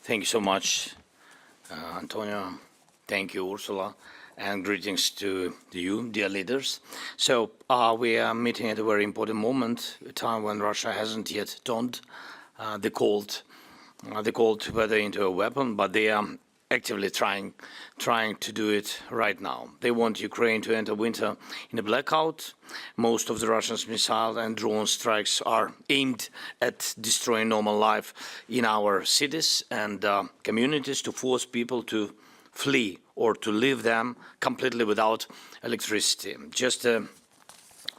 Thank you so much, Antonio. Thank you, Ursula, and greetings to you, dear leaders. So we are meeting at a very important moment, a time when Russia hasn't yet donned the cold weather into a weapon, but they are actively trying to do it right now. They want Ukraine to enter winter in a blackout. Most of the Russians' missile and drone strikes are aimed at destroying normal life in our cities and communities, to force people to flee or to leave them completely without electricity. Just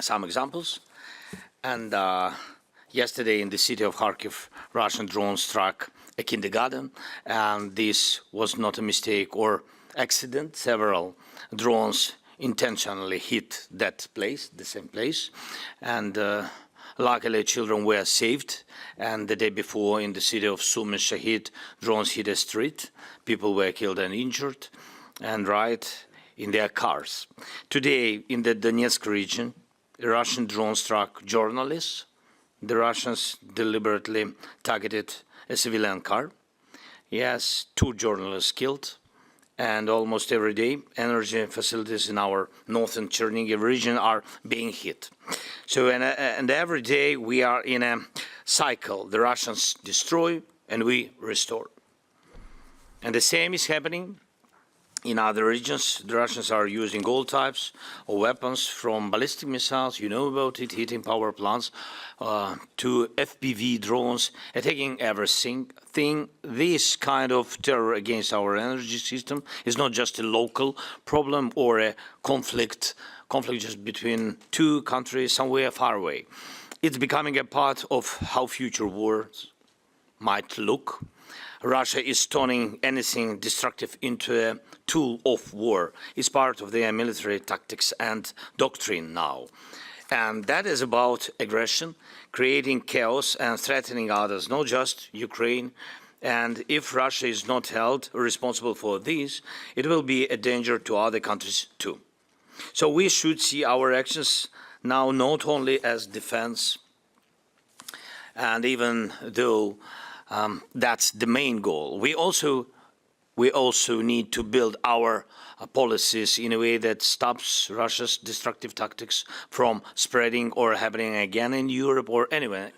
some examples. And yesterday in the city of Kharkiv, Russian drones struck a kindergarten, and this was not a mistake or accident. Several drones intentionally hit that place, the same place, and luckily children were saved. And the day before in the city of Sumy Shahid, drones hit a street. People were killed and injured, and right in their cars. Today in the Donetsk region, a Russian drone struck journalists. The Russians deliberately targeted a civilian car. Yes, 2 journalists killed, and almost every day energy facilities in our northern Chernihiv region are being hit. So and every day we are in a cycle. The Russians destroy and we restore. And the same is happening in other regions. The Russians are using all types of weapons, from ballistic missiles, you know about it, hitting power plants, to FPV drones, attacking everything. This kind of terror against our energy system is not just a local problem or a conflict just between 2 countries somewhere far away. It's becoming a part of how future wars might look. Russia is turning anything destructive into a tool of war. It's part of their military tactics and doctrine now. And that is about aggression, creating chaos and threatening others, not just Ukraine. And if Russia is not held responsible for this, it will be a danger to other countries too. So we should see our actions now not only as defense, and even though that's the main goal, we also need to build our policies in a way that stops Russia's destructive tactics from spreading or happening again in Europe or anywhere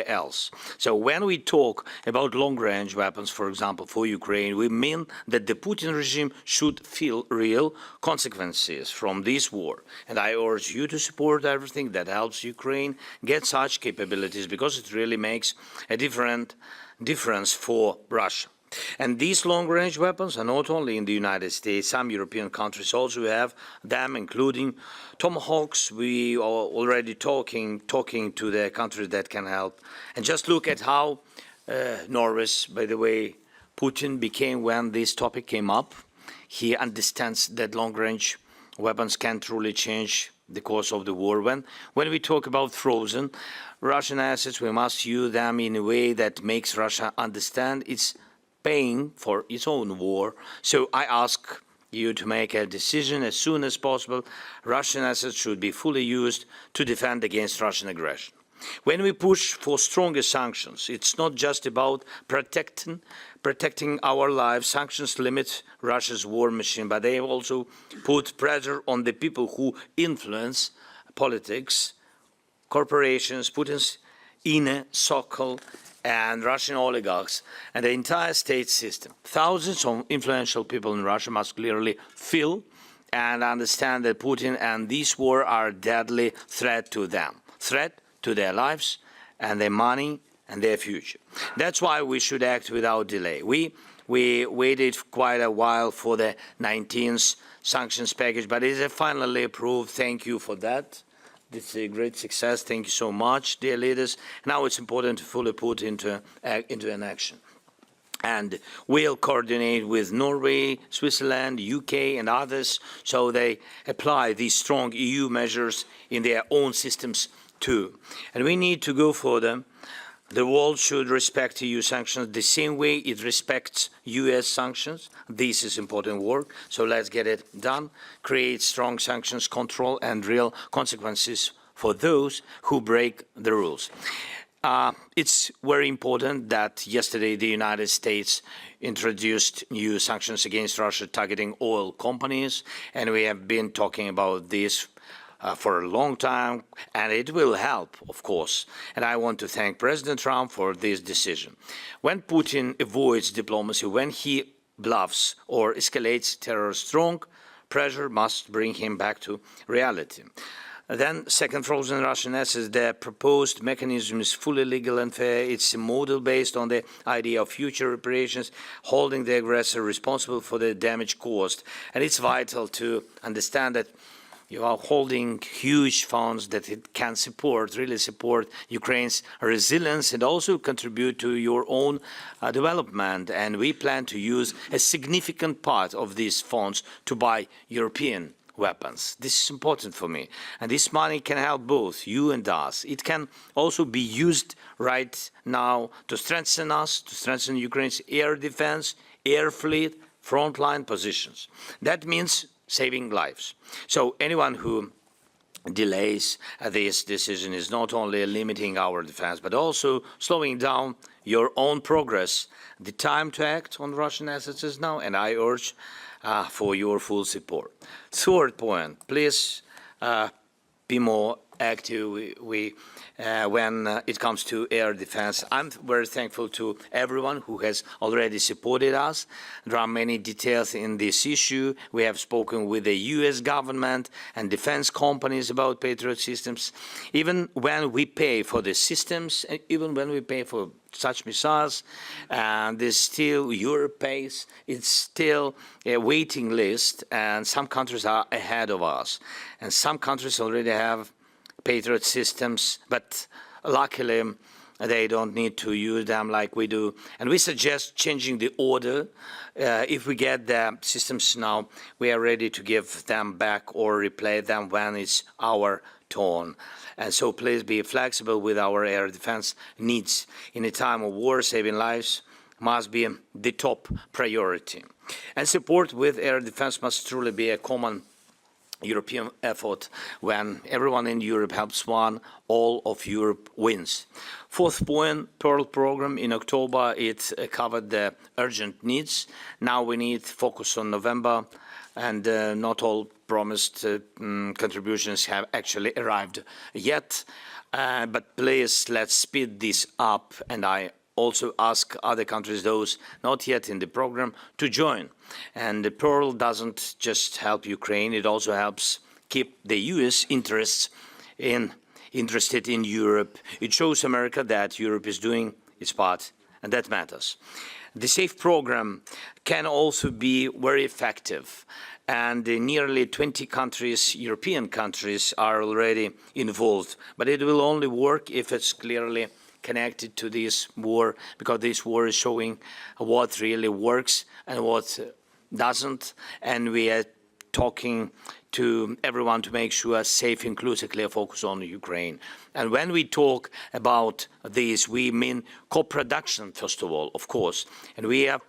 else. So when we talk about long-range weapons, for example, for Ukraine, we mean that the Putin regime should feel real consequences from this war. And I urge you to support everything that helps Ukraine get such capabilities, because it really makes a difference for Russia. And these long-range weapons are not only in the United States. Some European countries also have them, including Tomahawks. We are already talking to the countries that can help. And just look at how nervous, by the way, Putin became when this topic came up. He understands that long-range weapons can truly change the course of the war. When we talk about frozen Russian assets, we must use them in a way that makes Russia understand it's paying for its own war. So I ask you to make a decision as soon as possible. Russian assets should be fully used to defend against Russian aggression. When we push for stronger sanctions, it's not just about protecting our lives. Sanctions limit Russia's war machine, but they also put pressure on the people who influence politics, corporations, Putin's inner circle, and Russian oligarchs, and the entire state system. Thousands of influential people in Russia must clearly feel and understand that Putin and this war are a deadly threat to them, threat to their lives and their money and their future. That's why we should act without delay. We waited quite a while for the 19th sanctions package, but it is finally approved. Thank you for that. This is a great success. Thank you so much, dear leaders. Now it's important to fully put into an action. And we'll coordinate with Norway, Switzerland, UK, and others, so they apply these strong EU measures in their own systems too. And we need to go further. The world should respect EU sanctions the same way it respects US sanctions. This is important work, so let's get it done. Create strong sanctions control and real consequences for those who break the rules. It's very important that yesterday the United States introduced new sanctions against Russia targeting oil companies, and we have been talking about this for a long time, and it will help, of course. And I want to thank President Trump for this decision. When Putin avoids diplomacy, when he bluffs or escalates terror, strong pressure must bring him back to reality. Then, second, frozen Russian assets. The proposed mechanism is fully legal and fair. It's a model based on the idea of future reparations, holding the aggressor responsible for the damage caused. And it's vital to understand that you are holding huge funds that it can support, really support Ukraine's resilience and also contribute to your own development. And we plan to use a significant part of these funds to buy European weapons. This is important for me. And this money can help both you and us. It can also be used right now to strengthen us, to strengthen Ukraine's air defense, air fleet, frontline positions. That means saving lives. So anyone who delays this decision is not only limiting our defense, but also slowing down your own progress. The time to act on Russian assets is now, and I urge for your full support. Third point, please be more active when it comes to air defense. I'm very thankful to everyone who has already supported us. There are many details in this issue. We have spoken with the US government and defense companies about Patriot systems. Even when we pay for the systems, even when we pay for such missiles, and there's still Europe pays, it's still a waiting list, and some countries are ahead of us. And some countries already have Patriot systems, but luckily they don't need to use them like we do. And we suggest changing the order. If we get the systems now, we are ready to give them back or replace them when it's our turn. And so please be flexible with our air defense needs. In a time of war, saving lives must be the top priority. And support with air defense must truly be a common European effort. When everyone in Europe helps one, all of Europe wins. Fourth point, Pearl program. In October, it covered the urgent needs. Now we need focus on November, and not all promised contributions have actually arrived yet. But please, let's speed this up, and I also ask other countries, those not yet in the program, to join. And the Pearl doesn't just help Ukraine, it also helps keep the US interested in Europe. It shows America that Europe is doing its part, and that matters. The SAFE program can also be very effective, and nearly 20 countries, European countries, are already involved. But it will only work if it's clearly connected to this war, because this war is showing what really works and what doesn't, and we are talking to everyone to make sure SAFE includes a clear focus on Ukraine. And when we talk about this, we mean co-production, first of all, of course, and we are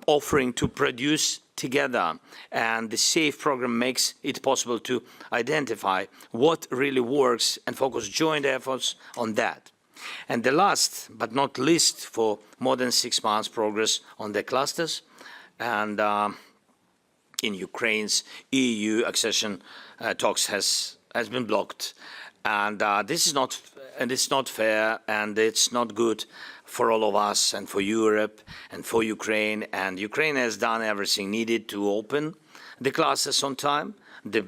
offering to produce together, and the SAFE program makes it possible to identify what really works and focus joint efforts on that. And the last but not least, for more than 6 months, progress on the clusters, and in Ukraine's EU accession talks has been blocked, and this is not, and it's not fair, and it's not good for all of us and for Europe and for Ukraine. And Ukraine has done everything needed to open the clusters on time. The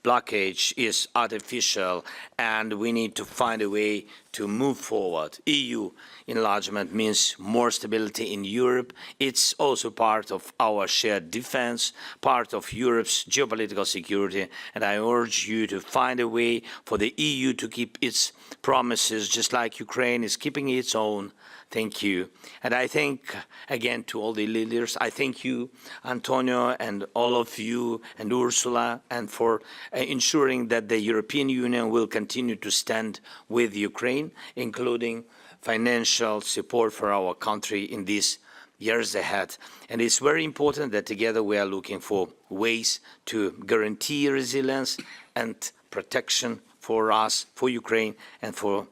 blockage is artificial, and we need to find a way to move forward. EU enlargement means more stability in Europe. It's also part of our shared defense, part of Europe's geopolitical security, and I urge you to find a way for the EU to keep its promises, just like Ukraine is keeping its own. Thank you. And I thank again to all the leaders. I thank you, Antonio, and all of you, and Ursula, and for ensuring that the European Union will continue to stand with Ukraine, including financial support for our country in these years ahead. And it's very important that together we are looking for ways to guarantee resilience and protection for us, for Ukraine, and for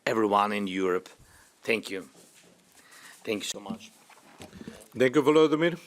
everyone in Europe. Thank you. Thank you so much. Thank you, Volodymyr.